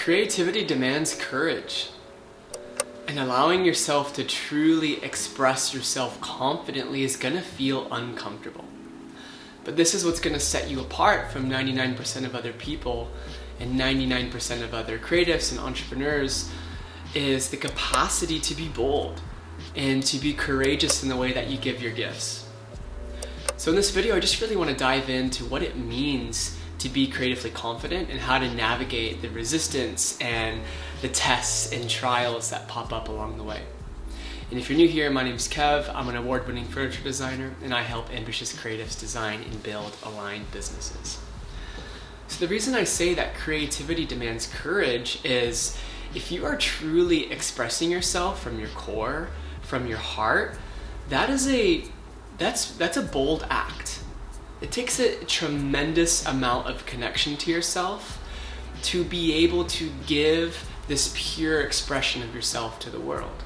Creativity demands courage, and allowing yourself to truly express yourself confidently is gonna feel uncomfortable. But this is what's gonna set you apart from 99% of other people and 99% of other creatives and entrepreneurs is the capacity to be bold and to be courageous in the way that you give your gifts. So in this video, I just really want to dive into what it means to be creatively confident and how to navigate the resistance and the tests and trials that pop up along the way. And if you're new here, my name is Kev. I'm an award-winning furniture designer, and I help ambitious creatives design and build aligned businesses. So the reason I say that creativity demands courage is if you are truly expressing yourself from your core, from your heart, that's a bold act. It takes a tremendous amount of connection to yourself to be able to give this pure expression of yourself to the world.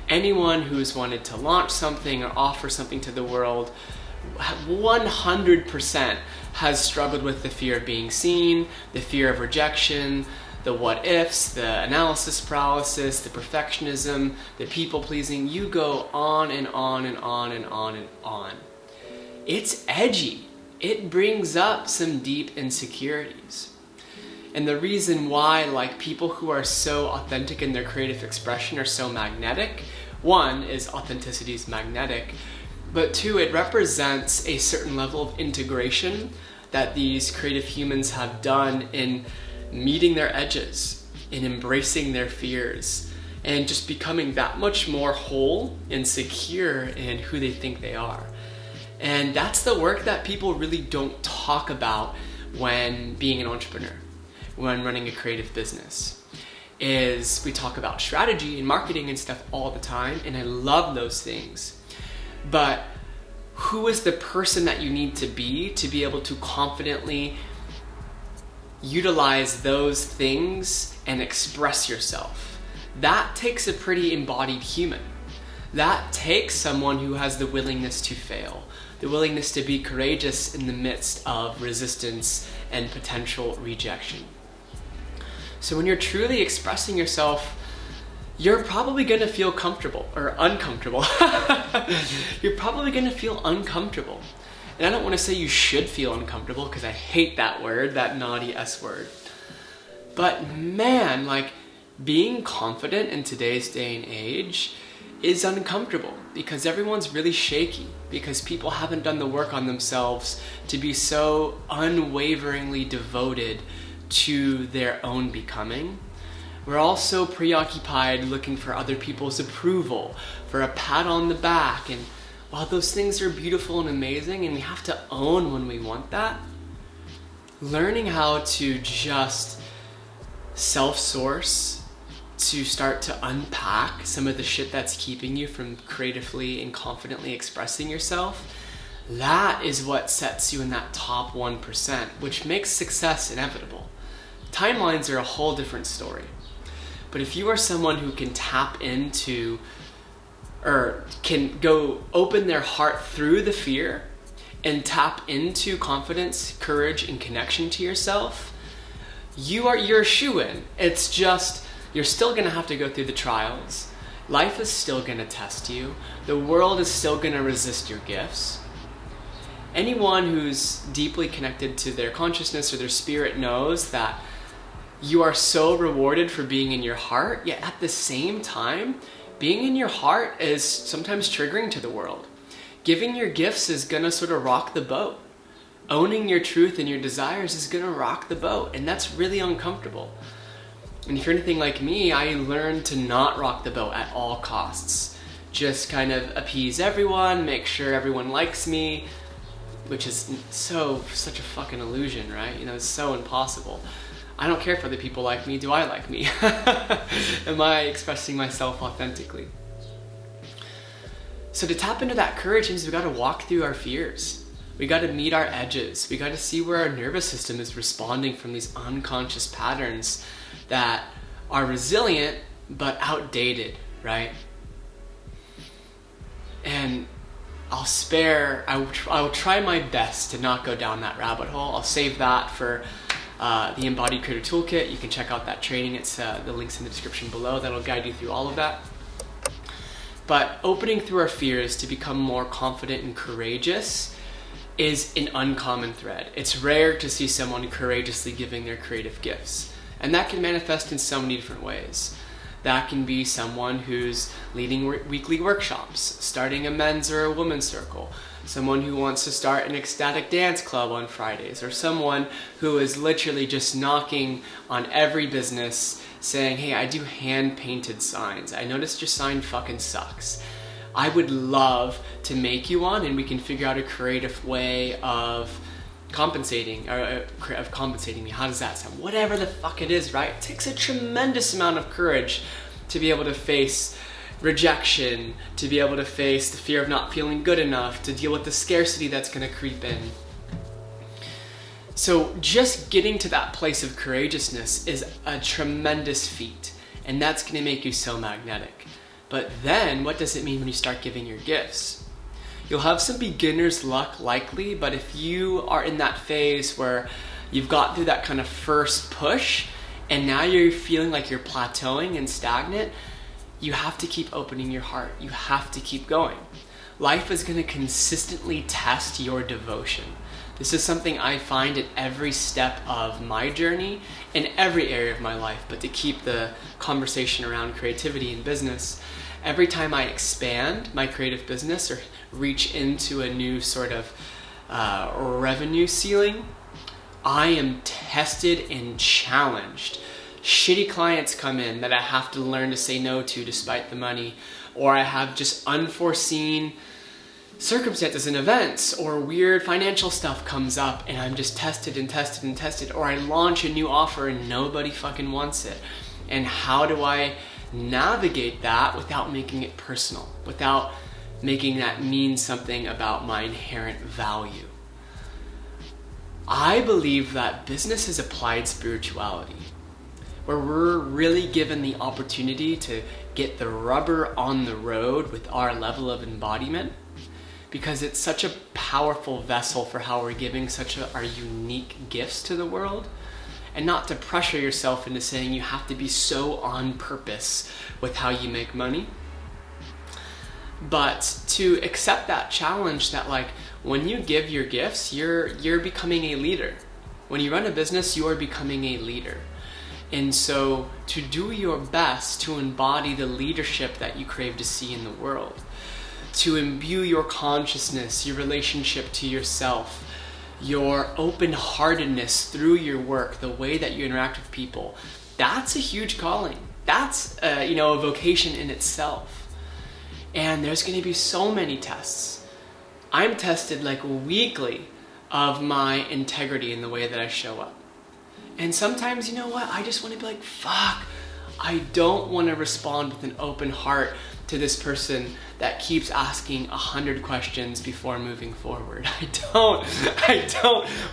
Anyone who's wanted to launch something or offer something to the world 100% has struggled with the fear of being seen, the fear of rejection, the what ifs, the analysis paralysis, the perfectionism, the people pleasing. You go on and on and on and on and on. It's edgy. It brings up some deep insecurities. And the reason why people who are so authentic in their creative expression are so magnetic, one is authenticity is magnetic, but two, it represents a certain level of integration that these creative humans have done in meeting their edges, in embracing their fears, and just becoming that much more whole and secure in who they think they are. And that's the work that people really don't talk about when being an entrepreneur, when running a creative business. Is we talk about strategy and marketing and stuff all the time, and I love those things. But who is the person that you need to be able to confidently utilize those things and express yourself? That takes a pretty embodied human. That takes someone who has the willingness to fail, the willingness to be courageous in the midst of resistance and potential rejection. So when you're truly expressing yourself, you're probably going to feel comfortable or uncomfortable. You're probably going to feel uncomfortable. And I don't want to say you should feel uncomfortable because I hate that word, that naughty S word. But man, being confident in today's day and age is uncomfortable because everyone's really shaky, because people haven't done the work on themselves to be so unwaveringly devoted to their own becoming. We're all so preoccupied looking for other people's approval, for a pat on the back, and while those things are beautiful and amazing and we have to own when we want that, learning how to just self-source, to start to unpack some of the shit that's keeping you from creatively and confidently expressing yourself, that is what sets you in that top 1%, which makes success inevitable. Timelines are a whole different story. But if you are someone who can tap into or can go open their heart through the fear and tap into confidence, courage, and connection to yourself, you're a shoo-in. It's just, you're still gonna have to go through the trials. Life is still gonna test you. The world is still gonna resist your gifts. Anyone who's deeply connected to their consciousness or their spirit knows that you are so rewarded for being in your heart, yet at the same time, being in your heart is sometimes triggering to the world. Giving your gifts is gonna sort of rock the boat. Owning your truth and your desires is gonna rock the boat, and that's really uncomfortable. And if you're anything like me, I learned to not rock the boat at all costs. Just kind of appease everyone, make sure everyone likes me, which is such a fucking illusion, right? It's so impossible. I don't care if other people like me. Do I like me? Am I expressing myself authentically? So to tap into that courage means we gotta walk through our fears. We gotta meet our edges. We gotta see where our nervous system is responding from these unconscious patterns that are resilient but outdated, right? And I'll try my best to not go down that rabbit hole. I'll save that for the Embodied Creative Toolkit. You can check out that training. It's the link's in the description below. That'll guide you through all of that. But opening through our fears to become more confident and courageous is an uncommon thread. It's rare to see someone courageously giving their creative gifts. And that can manifest in so many different ways. That can be someone who's leading weekly workshops, starting a men's or a women's circle, someone who wants to start an ecstatic dance club on Fridays, or someone who is literally just knocking on every business saying, hey, I do hand-painted signs. I noticed your sign fucking sucks. I would love to make you one, and we can figure out a creative way of compensating me. How does that sound? Whatever the fuck it is, right? It takes a tremendous amount of courage to be able to face rejection, to be able to face the fear of not feeling good enough, to deal with the scarcity that's going to creep in. So just getting to that place of courageousness is a tremendous feat, and that's going to make you so magnetic. But then what does it mean when you start giving your gifts? You'll have some beginner's luck likely, but if you are in that phase where you've got through that kind of first push and now you're feeling like you're plateauing and stagnant, you have to keep opening your heart. You have to keep going. Life is going to consistently test your devotion. This is something I find at every step of my journey in every area of my life, but to keep the conversation around creativity and business, every time I expand my creative business or reach into a new sort of revenue ceiling, I am tested and challenged. Shitty clients come in that I have to learn to say no to despite the money, or I have just unforeseen circumstances and events, or weird financial stuff comes up and I'm just tested and tested and tested, or I launch a new offer and nobody fucking wants it. And how do I navigate that without making it personal, without making that mean something about my inherent value? I believe that business is applied spirituality, where we're really given the opportunity to get the rubber on the road with our level of embodiment, because it's such a powerful vessel for how we're giving our unique gifts to the world, and not to pressure yourself into saying you have to be so on purpose with how you make money, but to accept that challenge that like when you give your gifts, you're becoming a leader. When you run a business, you are becoming a leader. And so to do your best to embody the leadership that you crave to see in the world, to imbue your consciousness, your relationship to yourself, your open-heartedness through your work, the way that you interact with people, that's a huge calling. That's a vocation in itself. And there's going to be so many tests. I'm tested like weekly of my integrity in the way that I show up. And sometimes, you know what, I just want to be like, fuck, I don't want to respond with an open heart to this person that keeps asking 100 questions before moving forward. I don't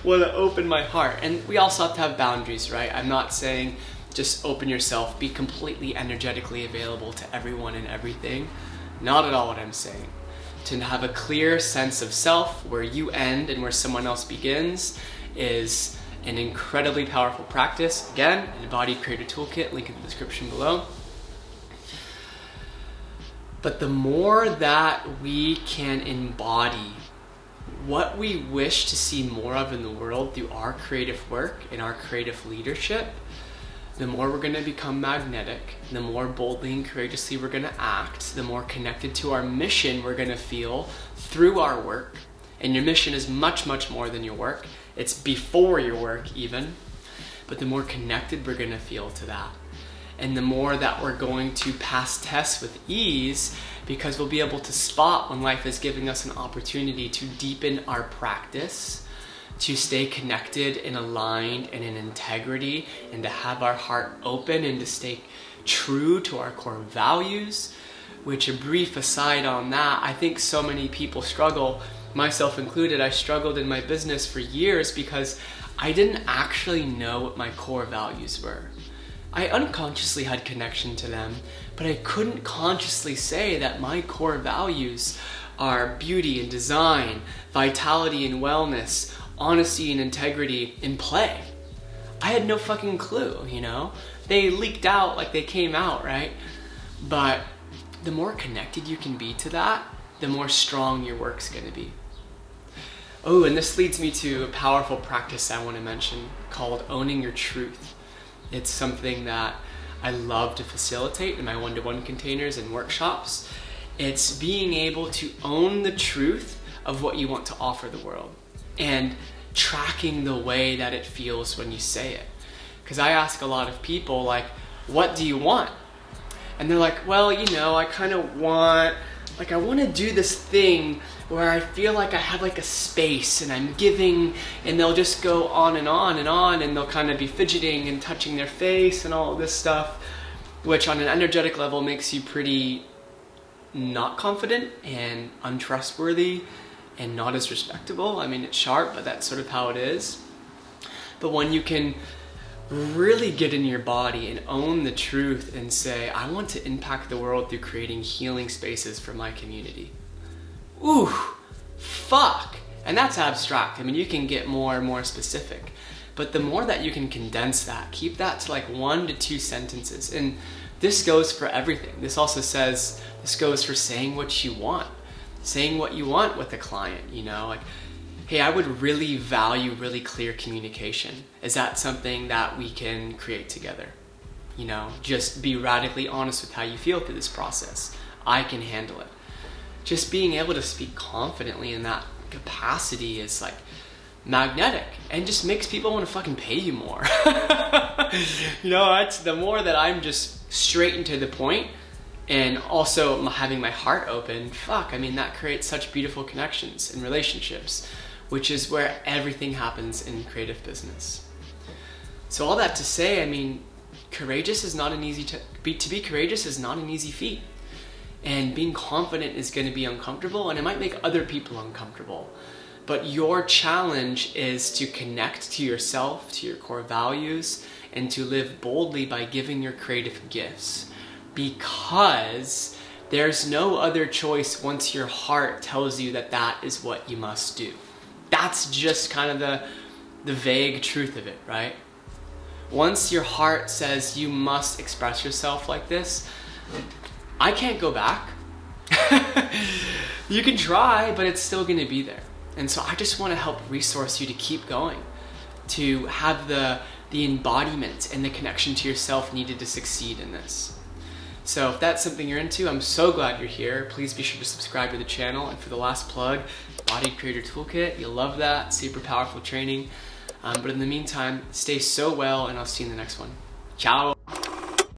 want to open my heart. And we also have to have boundaries, right? I'm not saying just open yourself, be completely energetically available to everyone and everything. Not at all what I'm saying. To have a clear sense of self where you end and where someone else begins is an incredibly powerful practice. Again, an Embodied Creative Toolkit, link in the description below. But the more that we can embody what we wish to see more of in the world through our creative work and our creative leadership, the more we're going to become magnetic, the more boldly and courageously we're going to act, the more connected to our mission we're going to feel through our work. And your mission is much, much more than your work. It's before your work even. But the more connected we're going to feel to that. And the more that we're going to pass tests with ease, because we'll be able to spot when life is giving us an opportunity to deepen our practice, to stay connected and aligned and in integrity, and to have our heart open and to stay true to our core values. Which, a brief aside on that, I think so many people struggle, myself included. I struggled in my business for years because I didn't actually know what my core values were. I unconsciously had connection to them, but I couldn't consciously say that my core values are beauty and design, vitality and wellness, honesty and integrity, and play. I had no fucking clue, you know? They leaked out like they came out, right? But the more connected you can be to that, the more strong your work's gonna be. Oh, and this leads me to a powerful practice I want to mention called owning your truth. It's something that I love to facilitate in my one-to-one containers and workshops. It's being able to own the truth of what you want to offer the world and tracking the way that it feels when you say it. Because I ask a lot of people, like, what do you want? And they're like, well, you know, I kind of want, like, I want to do this thing where I feel like I have like a space and I'm giving, and they'll just go on and on and on, and they'll kind of be fidgeting and touching their face and all this stuff, which on an energetic level makes you pretty not confident and untrustworthy and not as respectable. I mean, it's sharp, but that's sort of how it is. But when you can really get in your body and own the truth and say, I want to impact the world through creating healing spaces for my community. Ooh, fuck. And that's abstract. I mean, you can get more and more specific. But the more that you can condense that, keep that to like 1 to 2 sentences. And this goes for everything. This also says, this goes for saying what you want. Saying what you want with a client, you know, like, hey, I would really value really clear communication. Is that something that we can create together? You know, just be radically honest with how you feel through this process. I can handle it. Just being able to speak confidently in that capacity is like magnetic and just makes people want to fucking pay you more. You know, it's the more that I'm just straight and to the point and also having my heart open, fuck, I mean, that creates such beautiful connections and relationships, which is where everything happens in creative business. So all that to say, I mean, courageous is not an easy, to be courageous is not an easy feat. And being confident is going to be uncomfortable, and it might make other people uncomfortable. But your challenge is to connect to yourself, to your core values, and to live boldly by giving your creative gifts. Because there's no other choice once your heart tells you that that is what you must do. That's just kind of the vague truth of it, right? Once your heart says you must express yourself like this, I can't go back. You can try, but it's still going to be there. And so I just want to help resource you to keep going, to have the embodiment and the connection to yourself needed to succeed in this. So if that's something you're into, I'm so glad you're here. Please be sure to subscribe to the channel. And for the last plug, Embodied Creator Toolkit, you'll love that. Super powerful training. But in the meantime, stay so well, and I'll see you in the next one. Ciao.